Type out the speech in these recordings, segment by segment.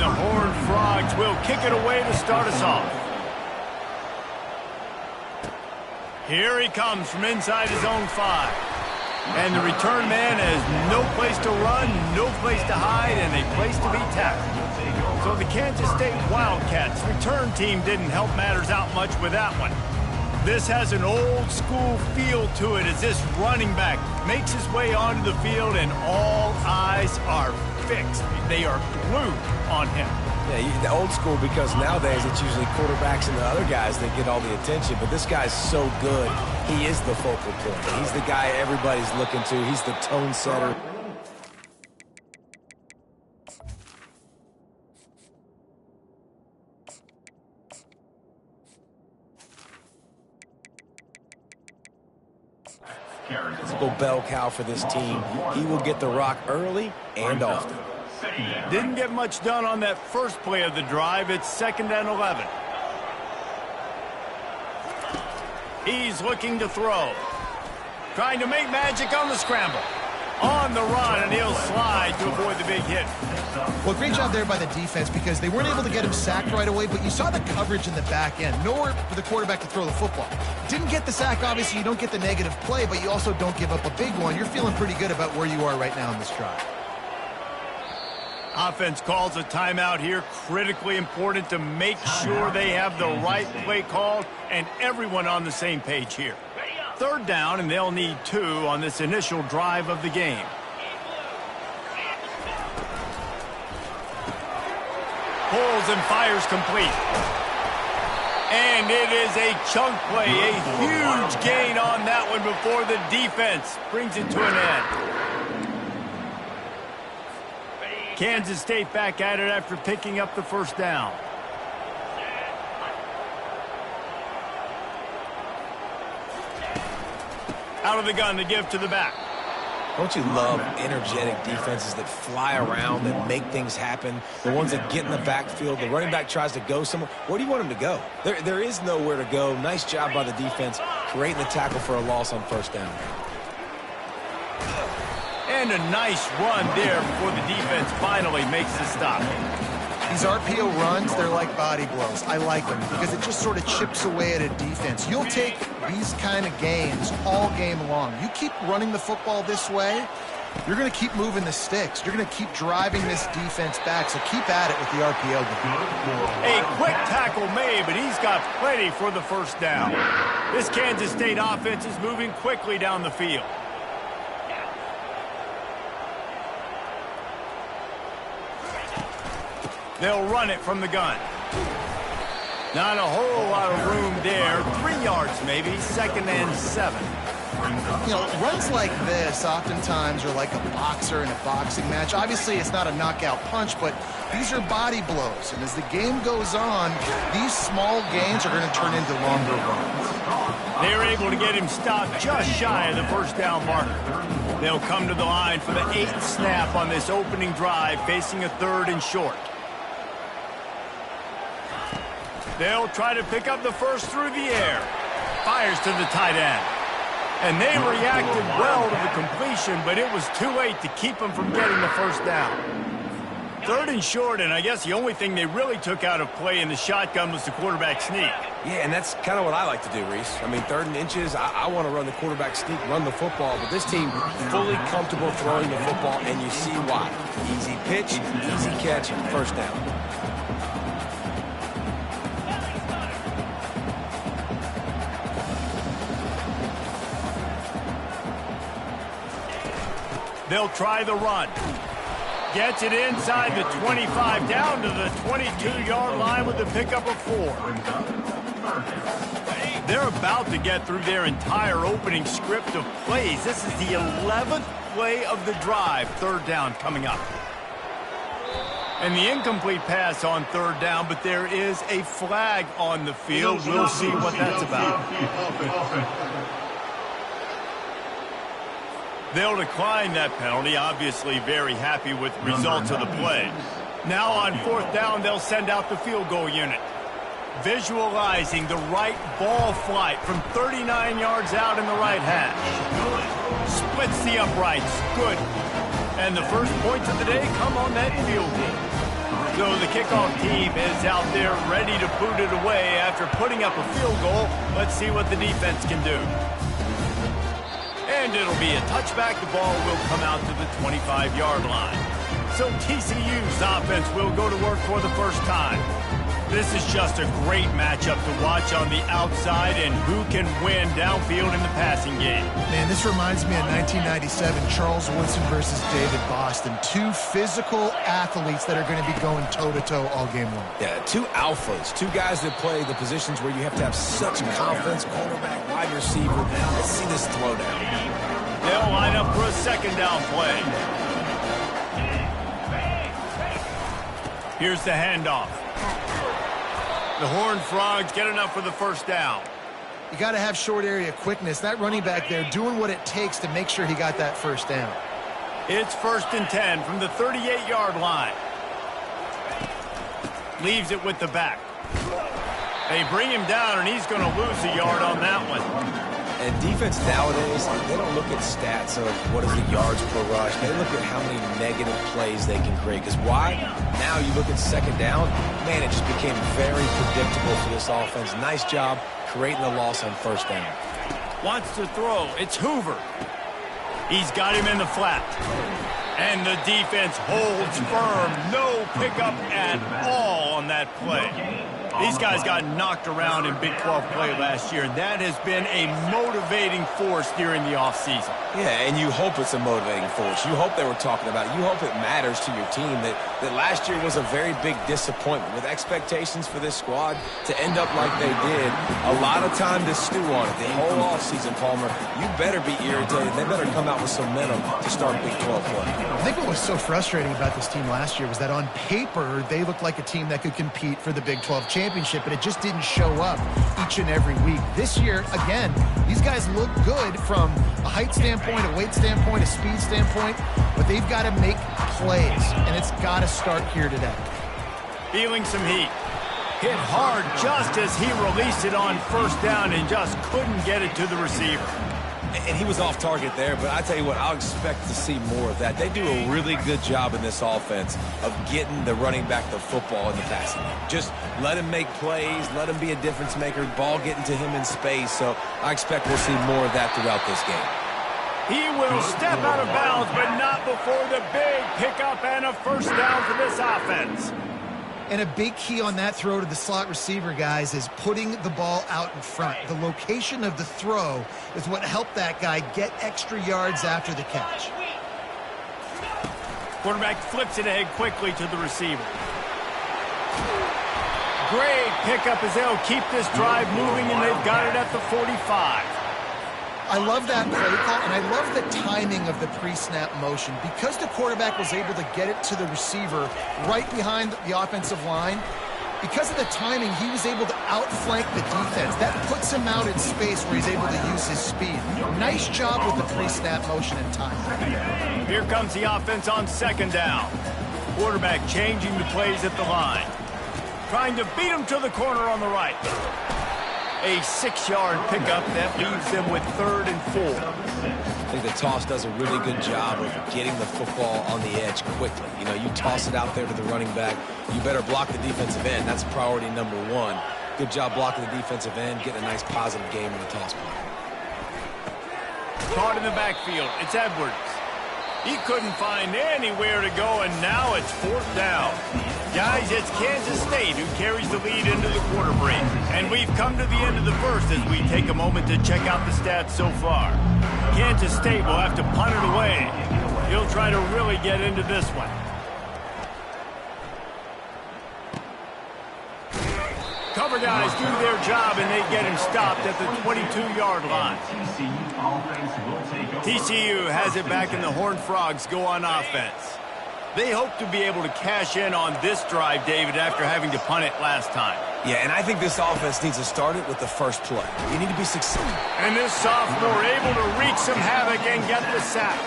And the Horned Frogs will kick it away to start us off. Here he comes from inside his own 5. And the return man has no place to run, no place to hide, and a place to be tackled. So the Kansas State Wildcats return team didn't help matters out much with that one. This has an old-school feel to it as this running back makes his way onto the field and all eyes are fixed. They are glued on him. Yeah, the old school because nowadays it's usually quarterbacks and the other guys that get all the attention. But this guy's so good, he is the focal point. He's the guy everybody's looking to. He's the tone setter. Typical bell cow for this team. He will get the rock early and often. Didn't get much done on that first play of the drive. It's 2nd and 11. He's looking to throw. Trying to make magic on the scramble. On the run, and he'll slide to avoid the big hit. Well, great job there by the defense because they weren't able to get him sacked right away, but you saw the coverage in the back end. Nowhere for the quarterback to throw the football. Didn't get the sack, obviously. You don't get the negative play, but you also don't give up a big one. You're feeling pretty good about where you are right now in this drive. Offense calls a timeout here. Critically important to make sure they have the right play called and everyone on the same page here. 3rd down, and they'll need 2 on this initial drive of the game. Pulls and fires complete. And it is a chunk play, a huge gain on that one before the defense brings it to an end. Kansas State back at it after picking up the 1st down. Out of the gun to give to the back. Don't you love energetic defenses that fly around, that make things happen? The ones that get in the backfield, the running back tries to go somewhere. Where do you want him to go? There is nowhere to go. Nice job by the defense, creating the tackle for a loss on 1st down. And a nice run there before the defense finally makes the stop. These RPO runs, they're like body blows. I like them because it just sort of chips away at a defense. You'll take these kind of gains all game long. You keep running the football this way, you're going to keep moving the sticks. You're going to keep driving this defense back, so keep at it with the RPO game. A quick tackle made, but he's got plenty for the 1st down. This Kansas State offense is moving quickly down the field. They'll run it from the gun. Not a whole lot of room there. 3 yards maybe. 2nd and 7. You know, runs like this oftentimes are like a boxer in a boxing match. Obviously, it's not a knockout punch, but these are body blows. And as the game goes on, these small gains are going to turn into longer runs. They're able to get him stopped just shy of the 1st down marker. They'll come to the line for the 8th snap on this opening drive, facing a 3rd and short. They'll try to pick up the 1st through the air. Fires to the tight end. And they reacted well to the completion, but it was too late to keep them from getting the 1st down. 3rd and short, and I guess the only thing they really took out of play in the shotgun was the quarterback sneak. Yeah, and that's kind of what I like to do, Reese. I mean, 3rd and inches, I want to run the quarterback sneak, run the football, but this team fully comfortable throwing the football, and you see why. Easy pitch, easy catch, 1st down. They'll try the run. Gets it inside the 25, down to the 22-yard line with the pickup of 4. They're about to get through their entire opening script of plays. This is the 11th play of the drive, 3rd down coming up. And the incomplete pass on 3rd down, but there is a flag on the field. We'll see what that's about. They'll decline that penalty, obviously very happy with the results of the play. Now on 4th down, they'll send out the field goal unit. Visualizing the right ball flight from 39 yards out in the right hash. Splits the uprights. Good. And the first points of the day come on that field goal. So the kickoff team is out there ready to boot it away after putting up a field goal. Let's see what the defense can do. And it'll be a touchback. The ball will come out to the 25-yard line. So TCU's offense will go to work for the first time. This is just a great matchup to watch on the outside, and who can win downfield in the passing game. Man, this reminds me of 1997, Charles Woodson versus David Boston. Two physical athletes that are going to be going toe-to-toe all game long. Yeah, two alphas, two guys that play the positions where you have to have such confidence, quarterback, wide receiver. Let's see this throwdown. They'll line up for a second down play. Here's the handoff. The Horned Frogs get enough for the first down. You got to have short area quickness. That running back there doing what it takes to make sure he got that first down. It's 1st and 10 from the 38-yard line. Leaves it with the back. They bring him down, and he's going to lose a yard on that one. And defense nowadays, they don't look at stats of what is the yards per rush. They look at how many negative plays they can create. Because why? Now you look at second down, man, it just became very predictable for this offense. Nice job creating the loss on first down. Wants to throw. It's Hoover. He's got him in the flat. And the defense holds firm. No pickup at all on that play. These guys got knocked around in Big 12 play last year. That has been a motivating force during the offseason. Yeah, and you hope it's a motivating force. You hope they were talking about it. You hope it matters to your team that last year was a very big disappointment. With expectations for this squad to end up like they did, a lot of time to stew on it. The whole offseason, Palmer, you better be irritated. They better come out with some momentum to start Big 12 play. I think what was so frustrating about this team last year was that on paper, they looked like a team that could compete for the Big 12 championship, but it just didn't show up each and every week. This year, again, these guys look good from a height standpoint, a weight standpoint, a speed standpoint, but they've got to make plays, and it's got to start here today. Feeling some heat. Hit hard just as he released it on first down and just couldn't get it to the receiver. And he was off target there, but I tell you what, I'll expect to see more of that. They do a really good job in this offense of getting the running back the football in the passing game. Just let him make plays, let him be a difference maker, ball getting to him in space. So I expect we'll see more of that throughout this game. He will step out of bounds, but not before the big pickup and a first down for this offense. And a big key on that throw to the slot receiver, guys, is putting the ball out in front. The location of the throw is what helped that guy get extra yards after the catch. Quarterback flips it ahead quickly to the receiver. Great pickup as they'll keep this drive moving, and they've got it at the 45. I love that play call, and I love the timing of the pre-snap motion. Because the quarterback was able to get it to the receiver right behind the offensive line, because of the timing, he was able to outflank the defense. That puts him out in space where he's able to use his speed. Nice job with the pre-snap motion and timing. Here comes the offense on second down. Quarterback changing the plays at the line. Trying to beat him to the corner on the right. A 6-yard pickup that leaves them with 3rd and 4. I think the toss does a really good job of getting the football on the edge quickly. You know, you toss it out there to the running back. You better block the defensive end. That's priority number 1. Good job blocking the defensive end, getting a nice positive game in the toss play. Caught in the backfield. It's Edwards. He couldn't find anywhere to go, and now it's 4th down. Guys, it's Kansas State who carries the lead into the quarter break. And we've come to the end of the first as we take a moment to check out the stats so far. Kansas State will have to punt it away. He'll try to really get into this one. Cover guys do their job, and they get him stopped at the 22-yard line. TCU has it back, and the Horned Frogs go on offense. They hope to be able to cash in on this drive, David, after having to punt it last time. Yeah, and I think this offense needs to start it with the first play. You need to be successful. And this sophomore able to wreak some havoc and get the sack.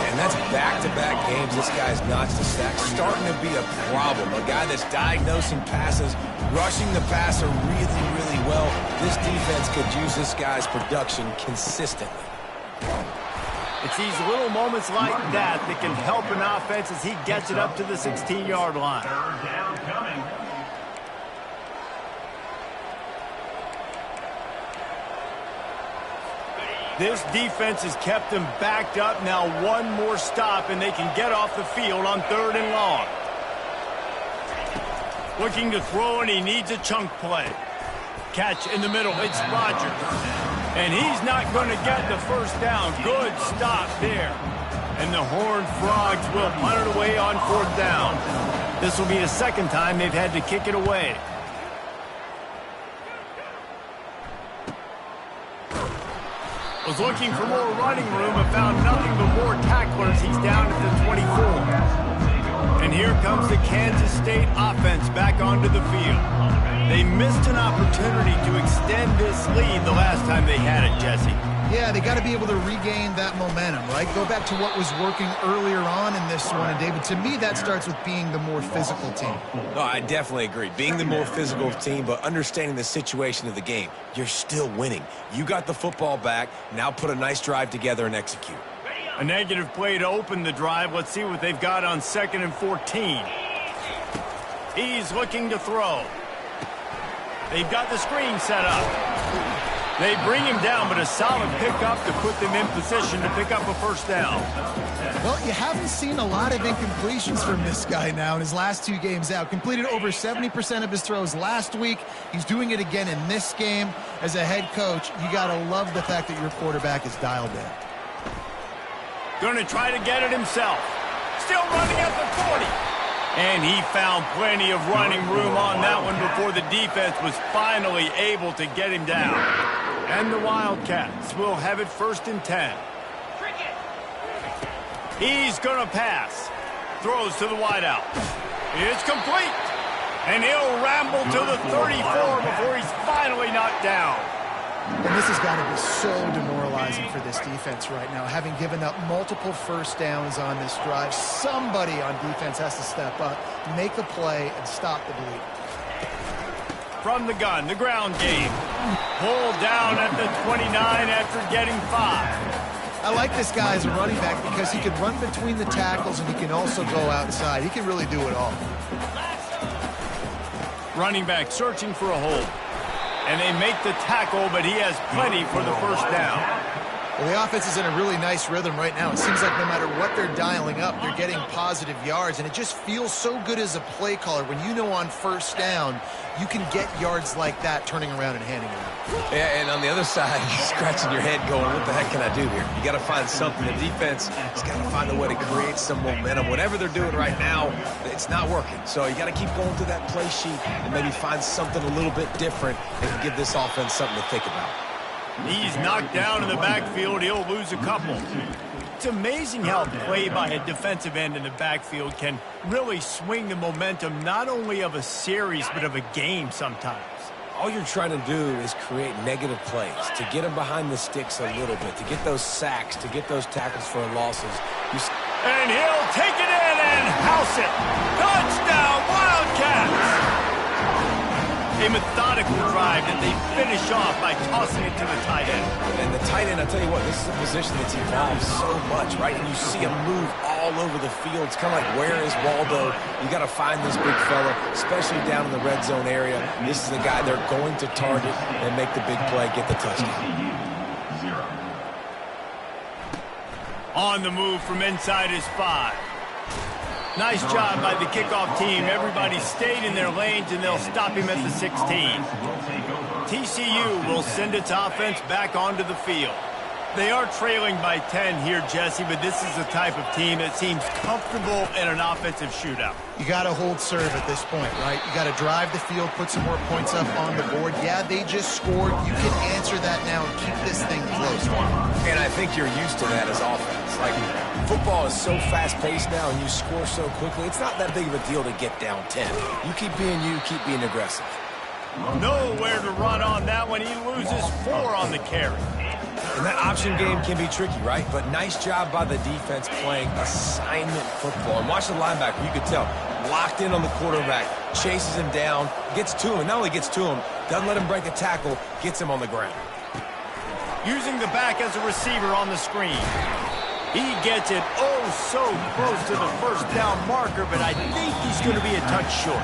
And that's back-to-back games. This guy's notched the sack. Starting to be a problem. A guy that's diagnosing passes, rushing the passer really, really well. This defense could use this guy's production consistently. It's these little moments like that that can help an offense as he gets it up to the 16-yard line. Third down coming. This defense has kept them backed up. Now one more stop, and they can get off the field on 3rd and long. Looking to throw, and he needs a chunk play. Catch in the middle. It's Rodgers. And he's not going to get the first down. Good stop there. And the Horned Frogs will punt it away on 4th down. This will be the second time they've had to kick it away. Was looking for more running room and found nothing but more tacklers. He's down at the 24. And here comes the Kansas State offense back onto the field. They missed an opportunity to extend this lead the last time they had it, Jesse. Yeah, they got to be able to regain that momentum, right? Go back to what was working earlier on in this one. And, David, to me, that starts with being the more physical team. No, I definitely agree. Being the more physical team, but understanding the situation of the game. You're still winning. You got the football back. Now put a nice drive together and execute. A negative play to open the drive. Let's see what they've got on 2nd and 14. He's looking to throw. They've got the screen set up. They bring him down, but a solid pickup to put them in position to pick up a first down. Well, you haven't seen a lot of incompletions from this guy now in his last 2 games out. Completed over 70% of his throws last week. He's doing it again in this game. As a head coach, you got to love the fact that your quarterback is dialed in. Going to try to get it himself. Still running at the 40. And he found plenty of running room on that one before the defense was finally able to get him down. And the Wildcats will have it 1st and 10. He's going to pass. Throws to the wideout. It's complete. And he'll ramble to the 34 before he's finally knocked down. And this has got to be so demoralizing for this defense right now. Having given up multiple first downs on this drive, somebody on defense has to step up, make a play, and stop the bleed. From the gun, the ground game. Pulled down at the 29 after getting 5. I like this guy as a running back because he can run between the tackles and he can also go outside. He can really do it all. Running back searching for a hole. And they make the tackle, but he has plenty for the first down. Well, the offense is in a really nice rhythm right now. It seems like no matter what they're dialing up, they're getting positive yards, and it just feels so good as a play caller when you know on first down you can get yards like that turning around and handing it out. Yeah, and on the other side, you're scratching your head going, what the heck can I do here? You got to find something. The defense has got to find a way to create some momentum. Whatever they're doing right now, it's not working. So you got to keep going through that play sheet and maybe find something a little bit different and give this offense something to think about. He's knocked down in the backfield. He'll lose a couple. It's amazing how play by a defensive end in the backfield can really swing the momentum not only of a series but of a game sometimes. All you're trying to do is create negative plays, to get them behind the sticks a little bit, to get those sacks, to get those tackles for losses. And he'll take it in and house it. Touchdown, Wildcats! A methodical drive that they finish off by tossing it to the tight end. And the tight end, I'll tell you what, this is a position that's evolved so much, right? And you see him move all over the field. It's kind of like, where is Waldo? You got to find this big fella, especially down in the red zone area. This is the guy they're going to target and make the big play, get the touchdown. On the move from inside his 5. Nice job by the kickoff team. Everybody stayed in their lanes, and they'll stop him at the 16. TCU will send its offense back onto the field. They are trailing by 10 here, Jesse, but this is the type of team that seems comfortable in an offensive shootout. You got to hold serve at this point, right? You got to drive the field, put some more points up on the board. Yeah, they just scored. You can answer that now and keep this thing close. And I think you're used to that as offense. Like, football is so fast-paced now and you score so quickly, it's not that big of a deal to get down 10. You, keep being aggressive. Nowhere to run on that one. He loses 4 on the carry. And that option game can be tricky, right? But nice job by the defense playing assignment football. And watch the linebacker, you could tell, locked in on the quarterback, chases him down, gets to him, and not only gets to him, doesn't let him break a tackle, gets him on the ground. Using the back as a receiver on the screen. He gets it oh so close to the first down marker, but I think he's going to be a touch short.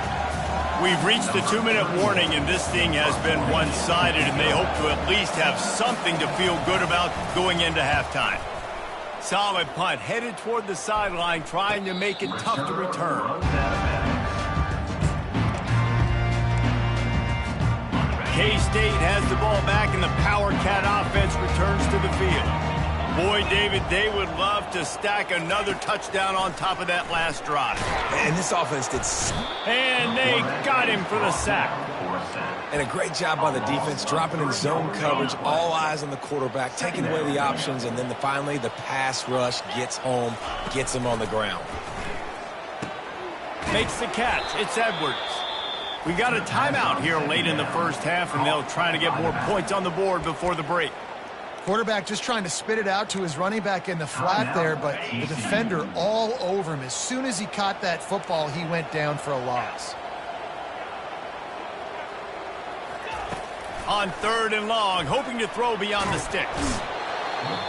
We've reached the 2-minute warning, and this thing has been one-sided, and they hope to at least have something to feel good about going into halftime. Solid punt, headed toward the sideline, trying to make it tough to return. K-State has the ball back, and the Power Cat offense returns to the field. Boy, David, they would love to stack another touchdown on top of that last drive. And this offense did... And they got him for the sack. And a great job by the defense, dropping in zone coverage, all eyes on the quarterback, taking away the options, and then finally the pass rush gets home, gets him on the ground. Makes the catch. It's Edwards. We got a timeout here late in the first half, and they'll try to get more points on the board before the break. Quarterback just trying to spit it out to his running back in the flat there, but the defender all over him. As soon as he caught that football, he went down for a loss. On 3rd and long, hoping to throw beyond the sticks.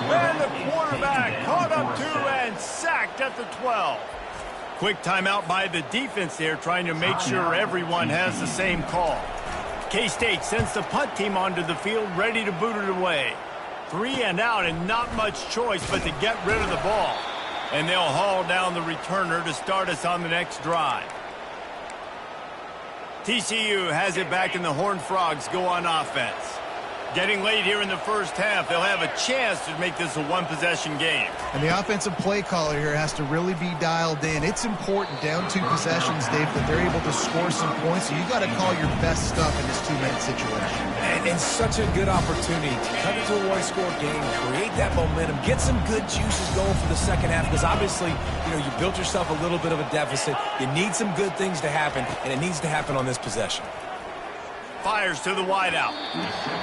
And the quarterback caught up to and sacked at the 12. Quick timeout by the defense there, trying to make sure everyone has the same call. K-State sends the punt team onto the field, ready to boot it away. 3 and out, and not much choice but to get rid of the ball. And they'll haul down the returner to start us on the next drive. TCU has it back, and the Horned Frogs go on offense. Getting late here in the first half, they'll have a chance to make this a one-possession game. And the offensive play caller here has to really be dialed in. It's important, down 2 possessions, Dave, that they're able to score some points. So you got to call your best stuff in this 2-minute situation. And such a good opportunity to cut it to a one-score game, create that momentum, get some good juices going for the second half, because obviously, you built yourself a little bit of a deficit. You need some good things to happen, and it needs to happen on this possession. Fires to the wideout.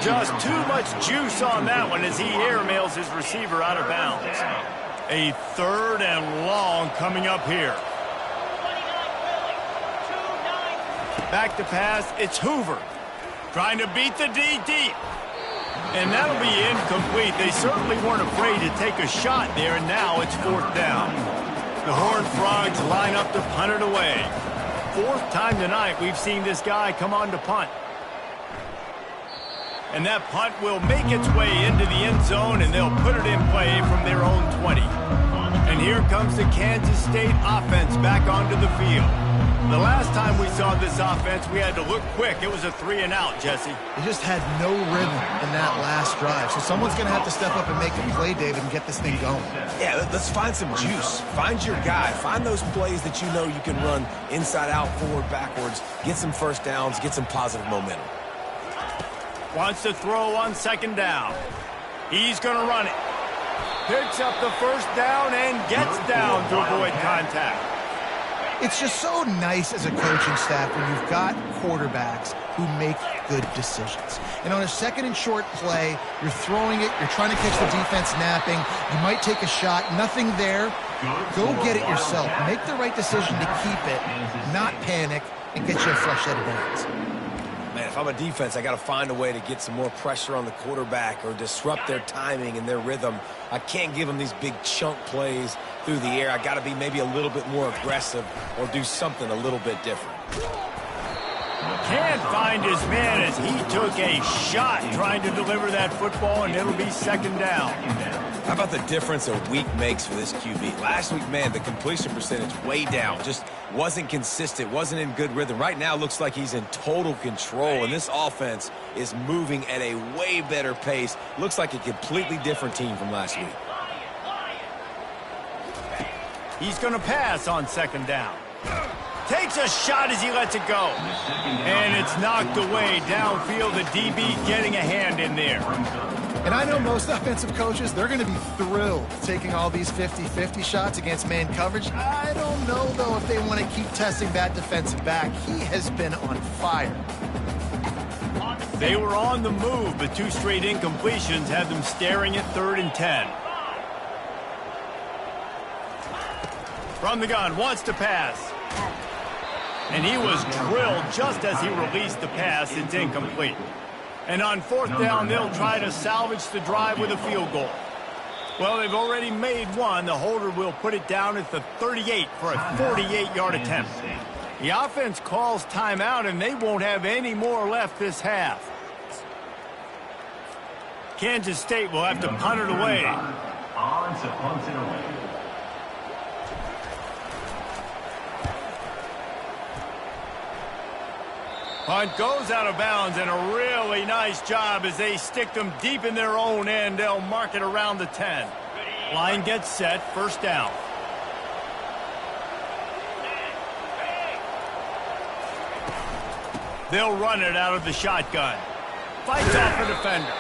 Just too much juice on that one as he airmails his receiver out of bounds. A 3rd and long coming up here. Back to pass. It's Hoover. Trying to beat the D deep. And that'll be incomplete. They certainly weren't afraid to take a shot there, and now it's 4th down. The Horned Frogs line up to punt it away. 4th time tonight we've seen this guy come on to punt. And that punt will make its way into the end zone, and they'll put it in play from their own 20. And here comes the Kansas State offense back onto the field. The last time we saw this offense, we had to look quick. It was a 3 and out, Jesse. They just had no rhythm in that last drive. So someone's going to have to step up and make a play, David, and get this thing going. Yeah, let's find some juice. Find your guy. Find those plays that you know you can run inside out, forward, backwards. Get some first downs. Get some positive momentum. Wants to throw on 2nd down. He's going to run it. Picks up the first down and gets down to avoid contact. It's just so nice as a coaching staff when you've got quarterbacks who make good decisions. And on a 2nd and short play, you're throwing it, you're trying to catch the defense napping, you might take a shot, nothing there. Go get it yourself. Make the right decision to keep it, not panic, and get you a fresh set of downs. Man, if I'm a defense, I got to find a way to get some more pressure on the quarterback or disrupt their timing and their rhythm. I can't give them these big chunk plays through the air. I got to be maybe a little bit more aggressive or do something a little bit different. Can't find his man as he took a shot trying to deliver that football, and it'll be 2nd down. How about the difference a week makes for this QB? Last week, man, the completion percentage way down. Just wasn't consistent, wasn't in good rhythm. Right now, looks like he's in total control, and this offense is moving at a way better pace. Looks like a completely different team from last week. He's going to pass on 2nd down. Takes a shot as he lets it go. And it's knocked away downfield. The DB getting a hand in there. And I know most offensive coaches, they're going to be thrilled taking all these 50-50 shots against man coverage. I don't know, though, if they want to keep testing that defensive back. He has been on fire. They were on the move, but 2 straight incompletions had them staring at 3rd and 10. From the gun, wants to pass. And he was drilled just as he released the pass. It's incomplete. And on 4th down, they'll try to salvage the drive with a field goal. Well, they've already made one. The holder will put it down at the 38 for a 48-yard attempt. The offense calls timeout, and they won't have any more left this half. Kansas State will have to punt it away. On to punt it away. Punt goes out of bounds, and a really nice job as they stick them deep in their own end. They'll mark it around the 10. Line gets set, first down. They'll run it out of the shotgun. Fights off a defender.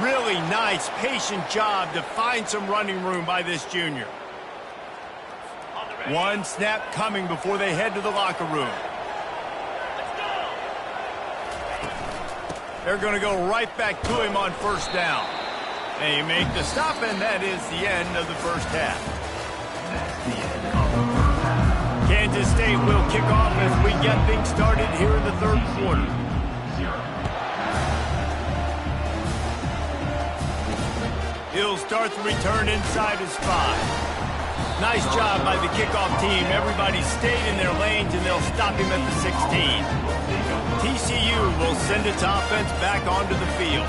Really nice, patient job to find some running room by this junior. One snap coming before they head to the locker room. They're going to go right back to him on first down. They make the stop, and that is the end of the first half. Kansas State will kick off as we get things started here in the third quarter. He'll start the return inside his 5. Nice job by the kickoff team. Everybody stayed in their lanes, and they'll stop him at the 16. TCU will send its offense back onto the field.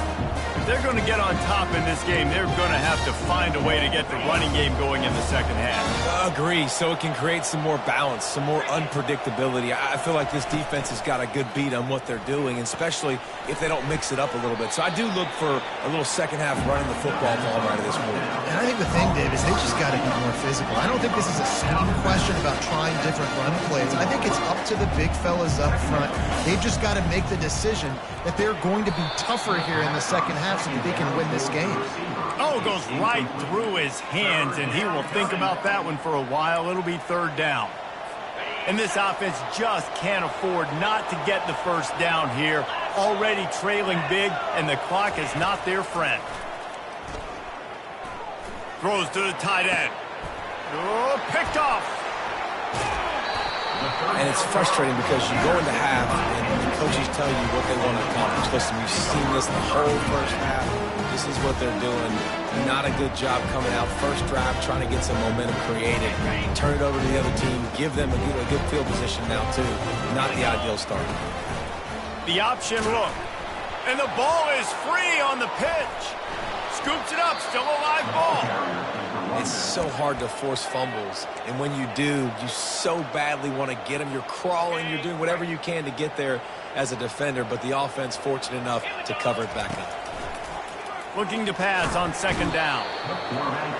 If they're going to get on top in this game, they're going to have to find a way to get the running game going in the second half. Agree, so it can create some more balance, some more unpredictability. I feel like this defense has got a good beat on what they're doing, especially if they don't mix it up a little bit. So I do look for a little second half running the football ball right at this point. And I think the thing, Dave, is they just got to be more physical. I don't think this is a scheme question about trying different run plays. I think it's up to the big fellas up front. They've just got to make the decision that they're going to be tougher here in the second half so that they can win this game. Oh, goes right through his hands, and he will think about that one for a while. It'll be third down. And this offense just can't afford not to get the first down here. Already trailing big, and the clock is not their friend. Throws to the tight end. Oh, picked off. And it's frustrating because you go into half and the coaches tell you what they want to accomplish. Listen, you've seen this the whole first half. This is what they're doing. Not a good job coming out first drive, trying to get some momentum created. Turn it over to the other team. Give them a good field position now, too. Not the ideal start. The option look. And the ball is free on the pitch. Scoops it up. Still a live ball. It's so hard to force fumbles, and when you do, you so badly want to get them. You're crawling, you're doing whatever you can to get there as a defender, but the offense fortunate enough to cover it back up. Looking to pass on second down.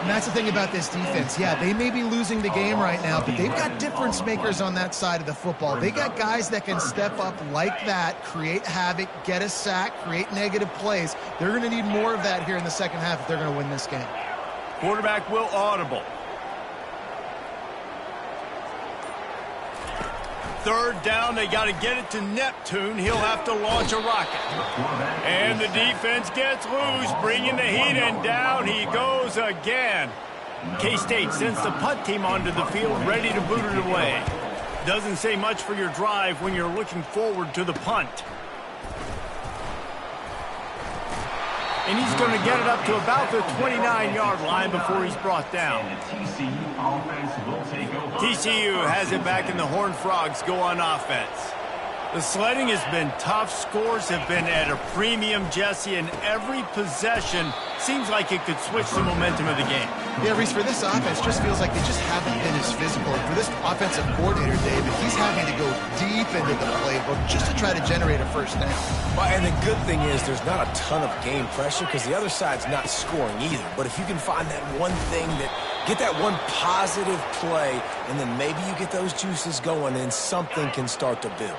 And that's the thing about this defense. Yeah, they may be losing the game right now, but they've got difference makers on that side of the football. They got guys that can step up like that, create havoc, get a sack, create negative plays. They're going to need more of that here in the second half if they're going to win this game. Quarterback will audible. Third down, they got to get it to Neptune. He'll have to launch a rocket. And the defense gets loose, bringing the heat, and down he goes again. K-State sends the punt team onto the field, ready to boot it away. Doesn't say much for your drive when you're looking forward to the punt. And he's going to get it up to about the 29-yard line before he's brought down. TCU has it back, and the Horned Frogs go on offense. The sledding has been tough. Scores have been at a premium, Jesse, and every possession seems like it could switch the momentum of the game. Yeah, Reese, for this offense, just feels like they just haven't been as physical. And for this offensive coordinator, David, he's having to go deep into the playbook just to try to generate a first down. Well, and the good thing is there's not a ton of game pressure because the other side's not scoring either. But if you can find that one thing get that one positive play, and then maybe you get those juices going and something can start to build.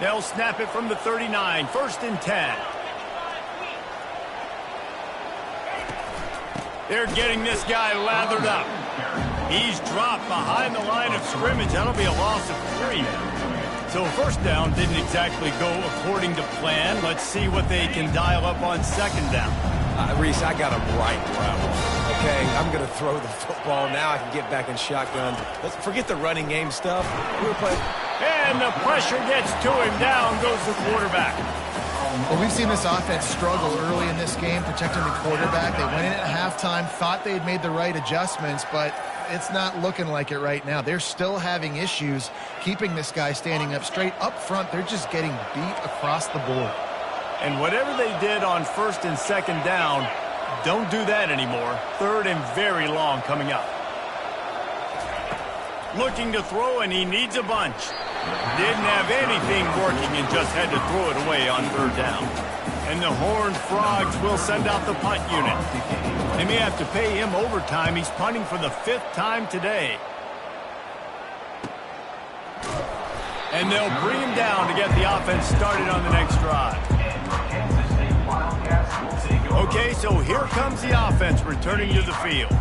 They'll snap it from the 39, first and 10. They're getting this guy lathered up. He's dropped behind the line of scrimmage. That'll be a loss of 3. So first down didn't exactly go according to plan. Let's see what they can dial up on second down. Reese, I got him right where I want. Okay, I'm going to throw the football. Now I can get back in shotgun. Let's forget the running game stuff. We're playing. And the pressure gets to him. Down goes the quarterback. Well, we've seen this offense struggle early in this game, protecting the quarterback. They went in at halftime, thought they had made the right adjustments, but it's not looking like it right now. They're still having issues keeping this guy standing up straight. Up front, they're just getting beat across the board. And whatever they did on 1st and 2nd down, don't do that anymore. 3rd and very long coming up. Looking to throw, and he needs a bunch. Didn't have anything working and just had to throw it away on 3rd down. And the Horned Frogs will send out the punt unit. They may have to pay him overtime. He's punting for the 5th time today. And they'll bring him down to get the offense started on the next drive. Okay, so here comes the offense returning to the field.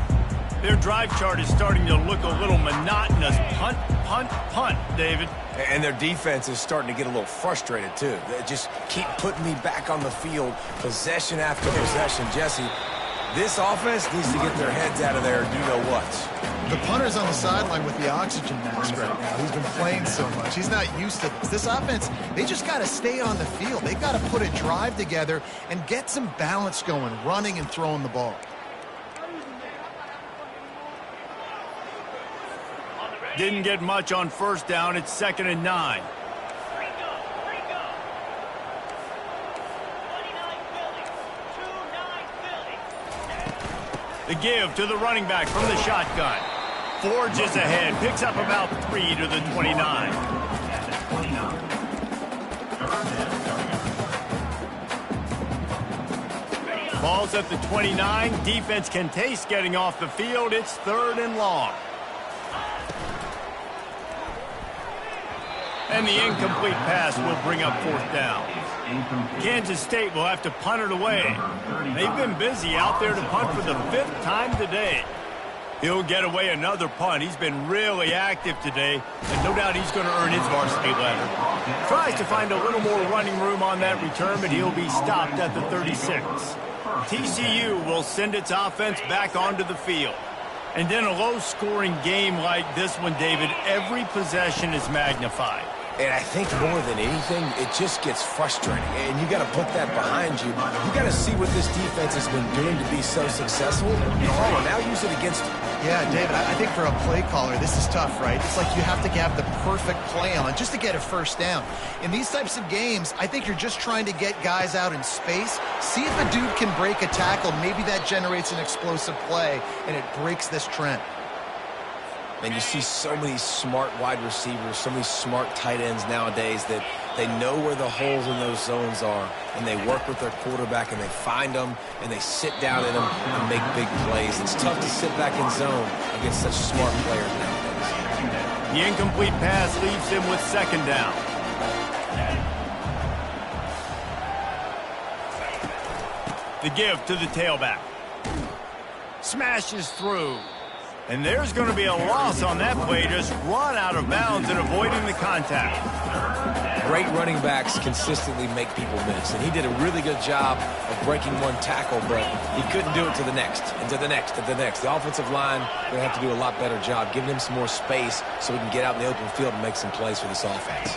Their drive chart is starting to look a little monotonous. Punt, punt, punt, David. And their defense is starting to get a little frustrated, too. They just keep putting me back on the field, possession after possession. Jesse, this offense needs to get their heads out of there, you-know-what. The punter's on the sideline with the oxygen mask right now. He's been playing so much. He's not used to this. This offense, they just got to stay on the field. They've got to put a drive together and get some balance going, running and throwing the ball. Didn't get much on 1st down. It's 2nd and 9. The give to the running back from the shotgun. Forges ahead. Picks up about 3 to the 29. Ball's at the 29. Defense can taste getting off the field. It's 3rd and long. And the incomplete pass will bring up 4th down. Kansas State will have to punt it away. They've been busy out there to punt for the 5th time today. He'll get away another punt. He's been really active today, and no doubt he's going to earn his varsity letter. Tries to find a little more running room on that return, but he'll be stopped at the 36. TCU will send its offense back onto the field. And in a low-scoring game like this one, David, every possession is magnified. And I think more than anything, it just gets frustrating. And you got to put that behind you. You got to see what this defense has been doing to be so successful. Call it, now use it against them. Yeah, David, I think for a play caller, this is tough, right? It's like you have to have the perfect play on just to get a 1st down. In these types of games, I think you're just trying to get guys out in space, see if a dude can break a tackle. Maybe that generates an explosive play, and it breaks this trend. And you see so many smart wide receivers, so many smart tight ends nowadays that they know where the holes in those zones are, and they work with their quarterback, and they find them, and they sit down in them and make big plays. It's tough to sit back in zone against such smart players nowadays. The incomplete pass leaves him with 2nd down. The give to the tailback. Smashes through. And there's going to be a loss on that play. Just run out of bounds and avoiding the contact. Great running backs consistently make people miss. And he did a really good job of breaking one tackle, but he couldn't do it to the next, and to the next, and to the next. The offensive line going to have to do a lot better job giving him some more space so he can get out in the open field and make some plays for this offense.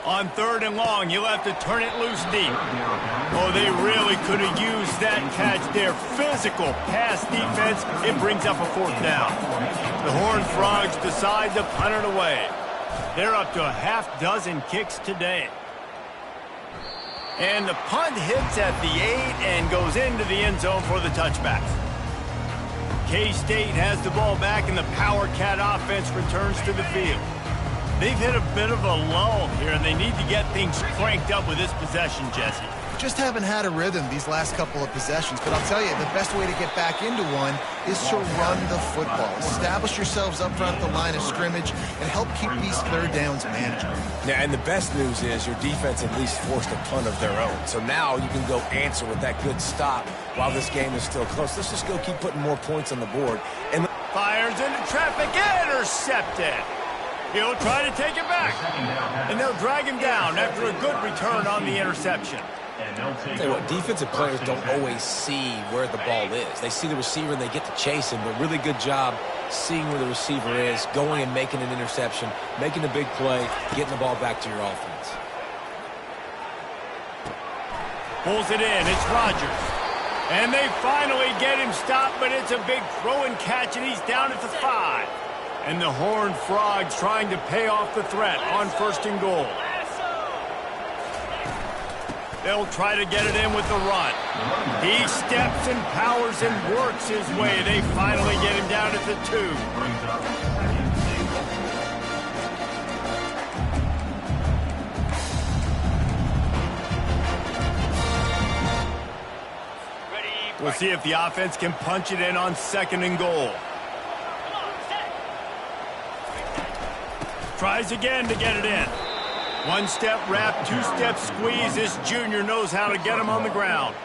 On 3rd and long, you'll have to turn it loose deep. Oh, they really could have used that catch there. Physical pass defense. It brings up a 4th down. The Horned Frogs decide to punt it away. They're up to a half-dozen kicks today. And the punt hits at the 8 and goes into the end zone for the touchback. K-State has the ball back, and the Power Cat offense returns to the field. They've hit a bit of a lull here, and they need to get things cranked up with this possession, Jesse. Just haven't had a rhythm these last couple of possessions, but I'll tell you, the best way to get back into one is to run the football. Establish yourselves up front at the line of scrimmage and help keep these 3rd downs manageable. Yeah, and the best news is your defense at least forced a punt of their own. So now you can go answer with that good stop while this game is still close. Let's just go keep putting more points on the board. And fires into traffic, intercepted. He'll try to take it back, and they'll drag him down after a good return on the interception. I'll tell you what, defensive players don't always see where the ball is. They see the receiver and they get to chase him, but really good job seeing where the receiver is, going and making an interception, making a big play, getting the ball back to your offense. Pulls it in. It's Rodgers. And they finally get him stopped, but it's a big throw and catch, and he's down at the 5. And the Horned Frogs trying to pay off the threat on 1st and goal. They'll try to get it in with the run. He steps and powers and works his way. They finally get him down at the 2. We'll see if the offense can punch it in on 2nd and goal. Tries again to get it in. 1-step wrap, 2-step squeeze. This junior knows how to get him on the ground.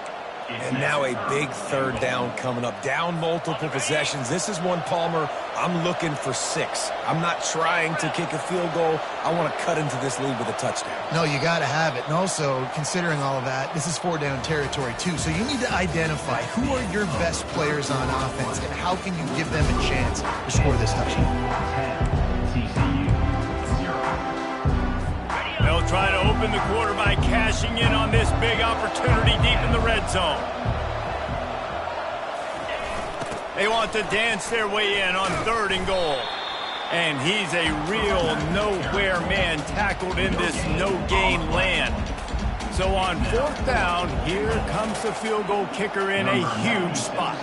And now a big 3rd down coming up. Down multiple possessions. This is one, Palmer, I'm looking for 6. I'm not trying to kick a field goal. I want to cut into this lead with a touchdown. No, you got to have it. And also, considering all of that, this is 4-down territory, too. So you need to identify who are your best players on offense and how can you give them a chance to score this touchdown. TCU 0. They'll try to open the quarter by cashing in on this big opportunity deep in the red zone. They want to dance their way in on 3rd and goal. And he's a real nowhere man tackled in this no-gain land. So on 4th down, here comes the field goal kicker in a huge spot.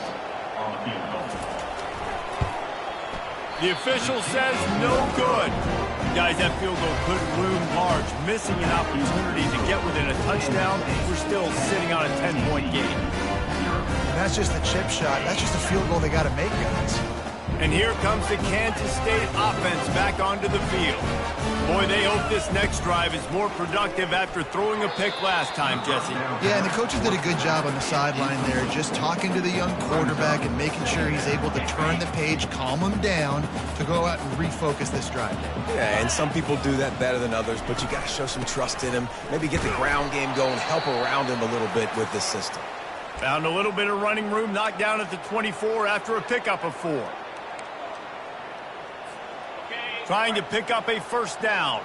The official says no good. Guys, that field goal could loom large. Missing an opportunity to get within a touchdown. We're still sitting on a 10-point game. And that's just a chip shot. That's just a field goal they got to make, guys. And here comes the Kansas State offense back onto the field. Boy, they hope this next drive is more productive after throwing a pick last time, Jesse. Yeah, and the coaches did a good job on the sideline there, just talking to the young quarterback and making sure he's able to turn the page, calm him down to go out and refocus this drive. Yeah, and some people do that better than others, but you got to show some trust in him. Maybe get the ground game going, help around him a little bit with this system. Found a little bit of running room, knocked down at the 24 after a pickup of 4. Trying to pick up a 1st down.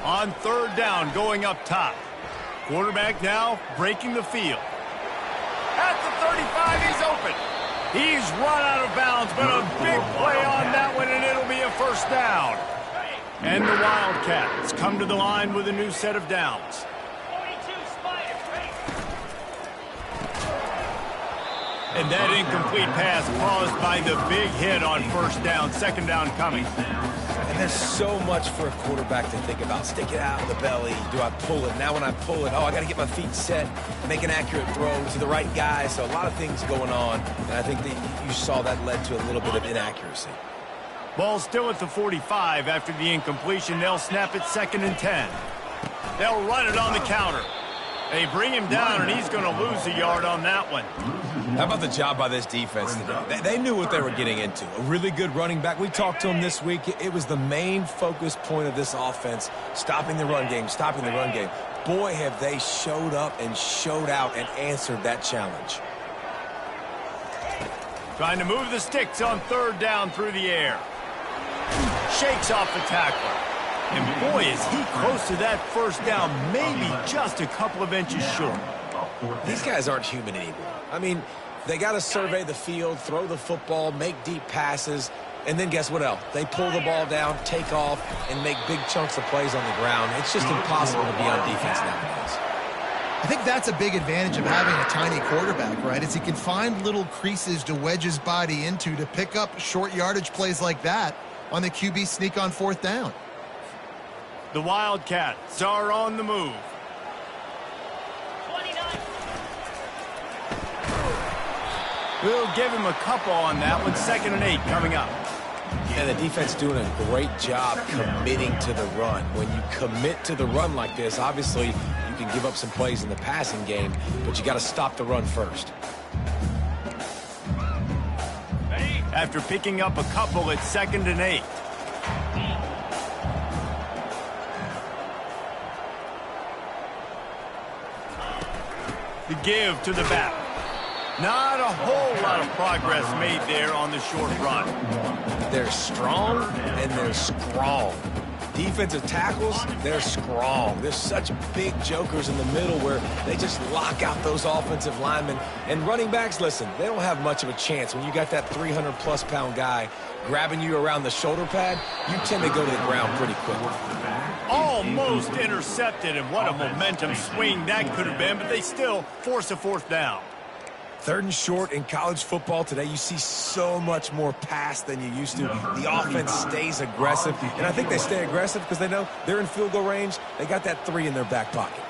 On 3rd down, going up top. Quarterback now breaking the field. At the 35, he's open. He's run out of bounds, but a big play on that one, and it'll be a 1st down. And the Wildcats come to the line with a new set of downs. And that incomplete pass caused by the big hit on 1st down, 2nd down coming. And there's so much for a quarterback to think about. Stick it out of the belly. Do I pull it? Now when I pull it, I got to get my feet set, make an accurate throw to the right guy. So a lot of things going on, and I think that you saw that led to a little bit of inaccuracy. Ball still at the 45 after the incompletion. They'll snap it 2nd and 10. They'll run it on the counter. They bring him down, and he's going to lose a yard on that one. How about the job by this defense today? They knew what they were getting into. A really good running back. We talked to him this week. It was the main focus point of this offense, stopping the run game, stopping the run game. Boy, have they showed up and showed out and answered that challenge. Trying to move the sticks on 3rd down through the air. Shakes off the tackler. And boy, is he close to that 1st down, maybe just a couple of inches short. These guys aren't human anymore. I mean, they got to survey the field, throw the football, make deep passes, and then guess what else? They pull the ball down, take off, and make big chunks of plays on the ground. It's just impossible to be on defense nowadays. I think that's a big advantage of having a tiny quarterback, right? Is he can find little creases to wedge his body into to pick up short yardage plays like that on the QB sneak on 4th down. The Wildcats are on the move. 29. We'll give him a couple on that one. 2nd and 8 coming up. And the defense doing a great job committing to the run. When you commit to the run like this, obviously you can give up some plays in the passing game, but you got to stop the run first. After picking up a couple, it's 2nd and 8. The give to the back. Not a whole lot of progress made there on the short run. They're strong and they're strong. Defensive tackles, they're strong. There's such big jokers in the middle where they just lock out those offensive linemen. And running backs, listen, they don't have much of a chance. When you got that 300-plus pound guy grabbing you around the shoulder pad, you tend to go to the ground pretty quickly. Almost intercepted, and what a momentum swing that could have been, but they still force a fourth down. 3rd and short in college football today. You see so much more pass than you used to. The offense stays aggressive, and I think they stay aggressive because they know they're in field goal range. They got that 3 in their back pocket.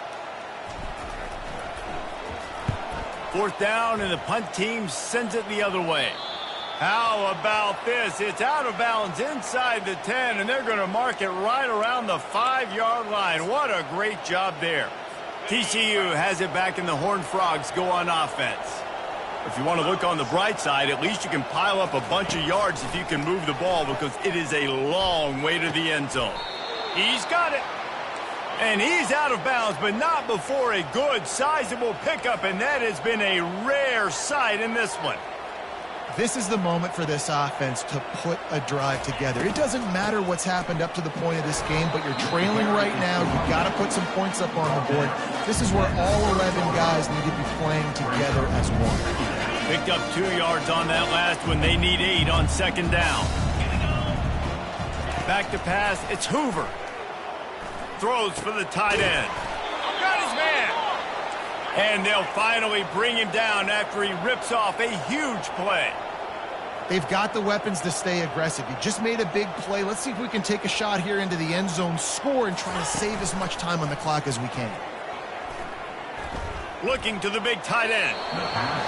4th down, and the punt team sends it the other way. How about this? It's out of bounds inside the 10, and they're going to mark it right around the 5-yard line. What a great job there. TCU has it back, and the Horned Frogs go on offense. If you want to look on the bright side, at least you can pile up a bunch of yards if you can move the ball, because it is a long way to the end zone. He's got it. And he's out of bounds, but not before a good, sizable pickup, and that has been a rare sight in this one. This is the moment for this offense to put a drive together. It doesn't matter what's happened up to the point of this game, but you're trailing right now. You've got to put some points up on the board. This is where all 11 guys need to be playing together as one. Picked up 2 yards on that last one. They need 8 on 2nd down. Back to pass. It's Hoover. Throws for the tight end. Got his man. And they'll finally bring him down after he rips off a huge play. They've got the weapons to stay aggressive. You just made a big play. Let's see if we can take a shot here into the end zone, score, and try to save as much time on the clock as we can. Looking to the big tight end.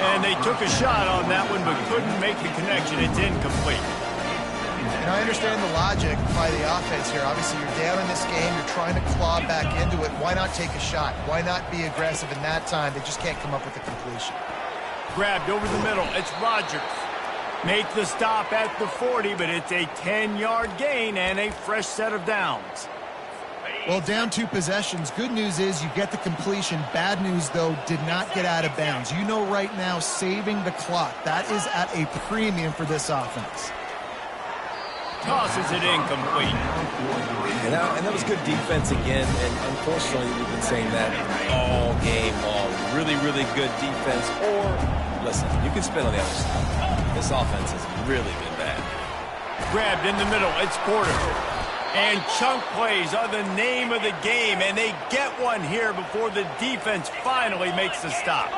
And they took a shot on that one, but couldn't make the connection. It's incomplete. And I understand the logic by the offense here. Obviously, you're down in this game. You're trying to claw back into it. Why not take a shot? Why not be aggressive in that time? They just can't come up with a completion. Grabbed over the middle. It's Rodgers. Make the stop at the 40, but it's a 10-yard gain and a fresh set of downs. Well, down 2 possessions. Good news is you get the completion. Bad news, though, did not get out of bounds. You know right now, saving the clock. That is at a premium for this offense. Tosses it incomplete. And that was good defense again, and unfortunately we've been saying that all game long. Really, really good defense, or, listen, you can spin on the other side. This offense has really been bad. Grabbed in the middle, it's Porter. And chunk plays are the name of the game, and they get one here before the defense finally makes the stop.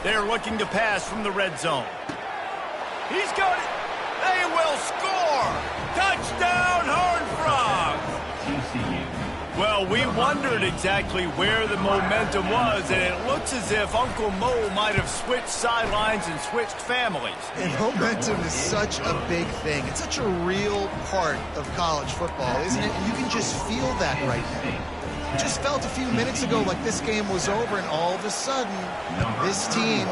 They're looking to pass from the red zone. He's got it. They will score. Touchdown, Horned Frogs. TCU. Well, we wondered exactly where the momentum was, and it looks as if Uncle Mo might have switched sidelines and switched families. And momentum is such a big thing. It's such a real part of college football, isn't it? You can just feel that right now. Just felt a few minutes ago like this game was over, and all of a sudden, this team,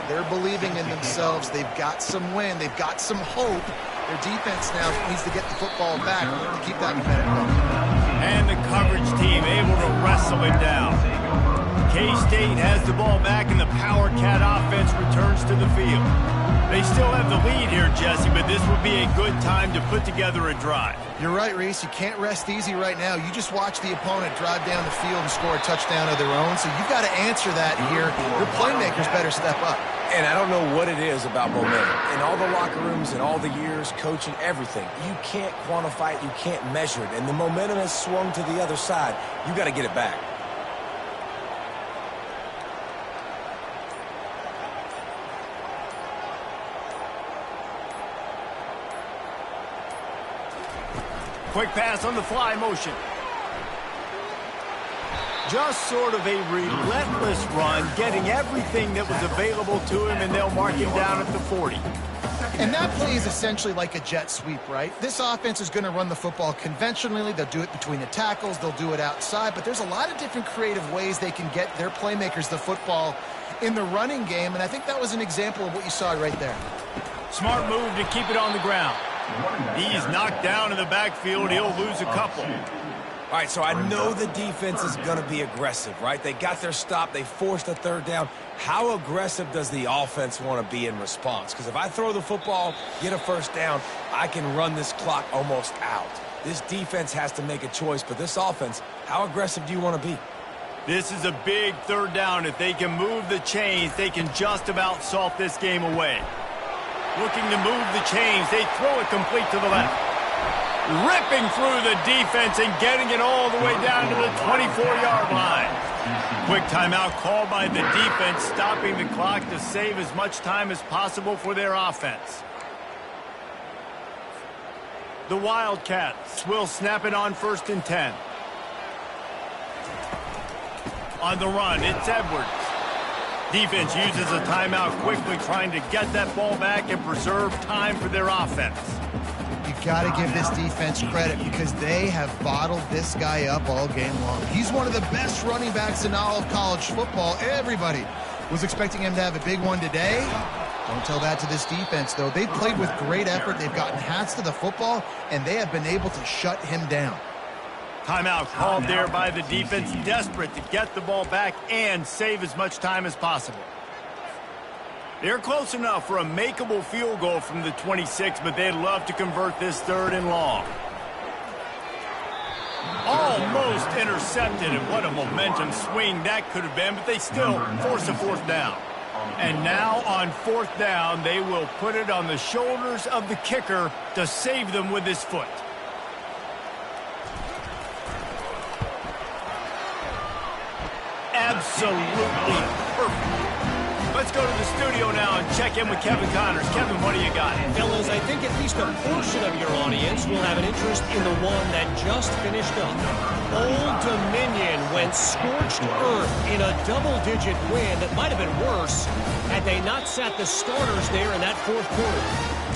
they're believing in themselves. They've got some wind. They've got some hope. Their defense now needs to get the football back to keep that momentum going. And the coverage team able to wrestle him down. K-State has the ball back, and the Power Cat offense returns to the field. They still have the lead here, Jesse, but this would be a good time to put together a drive. You're right, Reese. You can't rest easy right now. You just watch the opponent drive down the field and score a touchdown of their own, so you've got to answer that here. Your playmakers better step up. And I don't know what it is about momentum. In all the locker rooms and all the years, coaching, everything, you can't quantify it, you can't measure it. And the momentum has swung to the other side. You got to get it back. Quick pass on the fly motion. Just sort of a relentless run, getting everything that was available to him, and they'll mark him down at the 40. And that play is essentially like a jet sweep, right? This offense is going to run the football conventionally. They'll do it between the tackles. They'll do it outside. But there's a lot of different creative ways they can get their playmakers the football in the running game. And I think that was an example of what you saw right there. Smart move to keep it on the ground. He's knocked down in the backfield. He'll lose a couple. All right, so I know the defense is going to be aggressive, right? They got their stop. They forced a third down. How aggressive does the offense want to be in response? Because if I throw the football, get a first down, I can run this clock almost out. This defense has to make a choice, but this offense, how aggressive do you want to be? This is a big third down. If they can move the chains, they can just about salt this game away. Looking to move the chains, they throw it complete to the left. Ripping through the defense and getting it all the way down to the 24-yard line. Quick timeout called by the defense, stopping the clock to save as much time as possible for their offense. The Wildcats will snap it on 1st and 10. On the run, it's Edwards. Defense uses a timeout quickly, trying to get that ball back and preserve time for their offense. You got to give this defense credit because they have bottled this guy up all game long. He's one of the best running backs in all of college football. Everybody was expecting him to have a big one today. Don't tell that to this defense, though. They've played with great effort. They've gotten hats to the football, and they have been able to shut him down. Timeout called there by the defense, desperate to get the ball back and save as much time as possible. They're close enough for a makeable field goal from the 26, but they'd love to convert this 3rd and long. Almost intercepted, and what a momentum swing that could have been, but they still force a 4th down. And now on 4th down, they will put it on the shoulders of the kicker to save them with his foot. Absolutely perfect. Let's go to the studio now and check in with Kevin Connors. Kevin, what do you got? Fellas, I think at least a portion of your audience will have an interest in the one that just finished up. Old Dominion went scorched earth in a double-digit win that might have been worse had they not sat the starters there in that 4th quarter.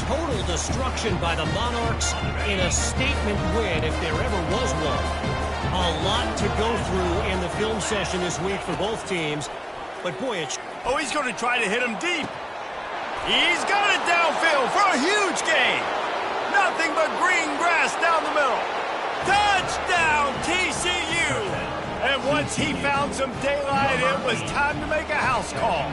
Total destruction by the Monarchs in a statement win if there ever was one. A lot to go through in the film session this week for both teams. But boy, it's... Oh, he's going to try to hit him deep. He's got it downfield for a huge gain. Nothing but green grass down the middle. Touchdown, TCU. And once he found some daylight, it was time to make a house call.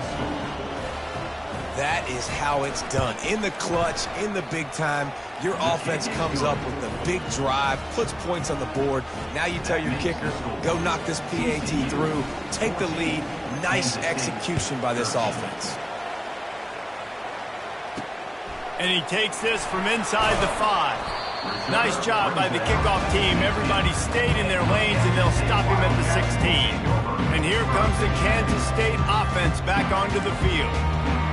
That is how it's done. In the clutch, in the big time, your offense comes up with the big drive, puts points on the board. Now you tell your kicker, go knock this PAT through, take the lead. Nice execution by this offense. And he takes this from inside the 5. Nice job by the kickoff team. Everybody stayed in their lanes, and they'll stop him at the 16. And here comes the Kansas State offense back onto the field.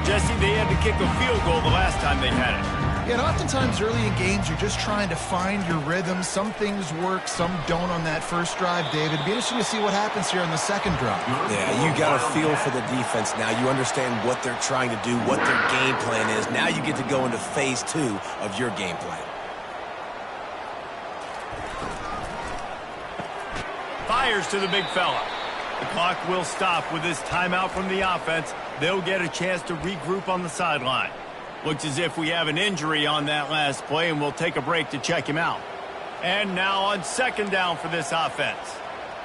Jesse, they had to kick a field goal the last time they had it. Yeah, and oftentimes early in games, you're just trying to find your rhythm. Some things work, some don't on that first drive, David. It'd be interesting to see what happens here on the 2nd drive. Yeah, you got a feel for the defense now. You understand what they're trying to do, what their game plan is. Now you get to go into phase 2 of your game plan. Fires to the big fella. The clock will stop with this timeout from the offense. They'll get a chance to regroup on the sideline. Looks as if we have an injury on that last play, and we'll take a break to check him out. And now on 2nd down for this offense.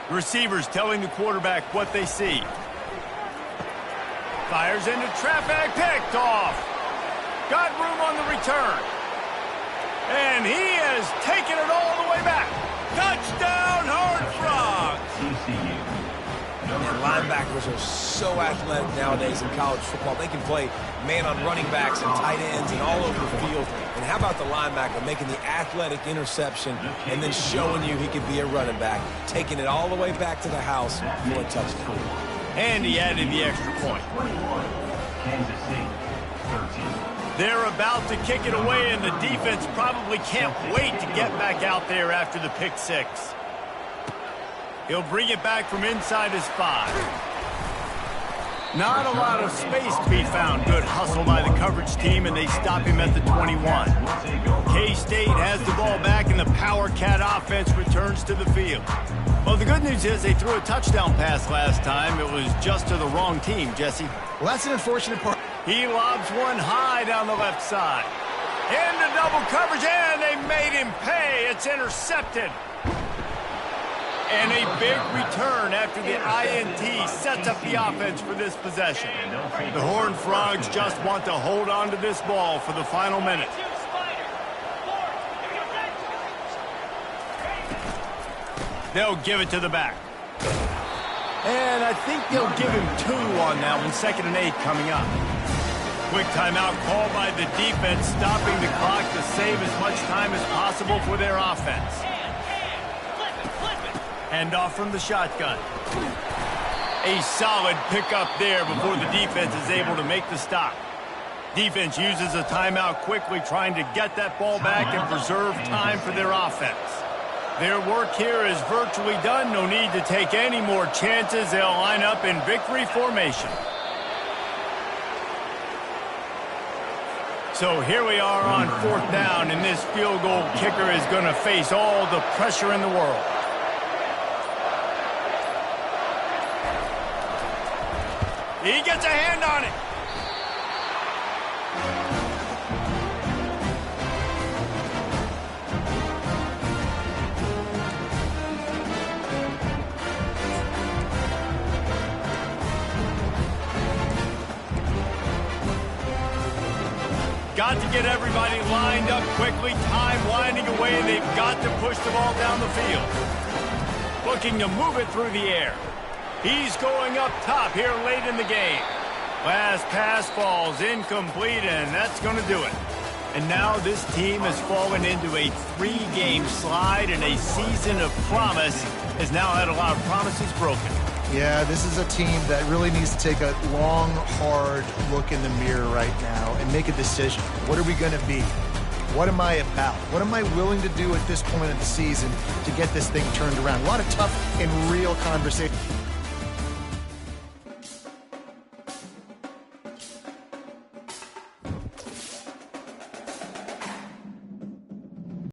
The receivers telling the quarterback what they see. Fires into traffic, picked off. Got room on the return. And he has taken it all the way back. Touchdown, Horned Frogs! TCU. And linebackers are so athletic nowadays in college football. They can play man on running backs and tight ends and all over the field. And how about the linebacker making the athletic interception and then showing you he could be a running back, taking it all the way back to the house for a touchdown. And he added the extra point. 21. Kansas City. 13. They're about to kick it away, and the defense probably can't wait to get back out there after the pick 6. He'll bring it back from inside his 5. Not a lot of space to be found. Good hustle by the coverage team, and they stop him at the 21. K-State has the ball back, and the Power Cat offense returns to the field. Well, the good news is they threw a touchdown pass last time. It was just to the wrong team, Jesse. Well, that's an unfortunate part. He lobs one high down the left side. Into double coverage, and they made him pay. It's intercepted. And a big return after the INT sets up the offense for this possession. The Horned Frogs just want to hold on to this ball for the final minute. They'll give it to the back. And I think they'll give him 2 on that one, 2nd and 8 coming up. Quick timeout called by the defense, stopping the clock to save as much time as possible for their offense. Hand off from the shotgun. A solid pickup there before the defense is able to make the stop. Defense uses a timeout quickly, trying to get that ball back and preserve time for their offense. Their work here is virtually done. No need to take any more chances. They'll line up in victory formation. So here we are on 4th down, and this field goal kicker is going to face all the pressure in the world. He gets a hand on it. Got to get everybody lined up quickly. Time winding away, and they've got to push the ball down the field. Looking to move it through the air. He's going up top here late in the game. Last pass falls incomplete, and that's going to do it. And now this team has fallen into a 3-game slide, and a season of promise has now had a lot of promises broken. Yeah, this is a team that really needs to take a long, hard look in the mirror right now and make a decision. What are we going to be? What am I about? What am I willing to do at this point of the season to get this thing turned around? A lot of tough and real conversation.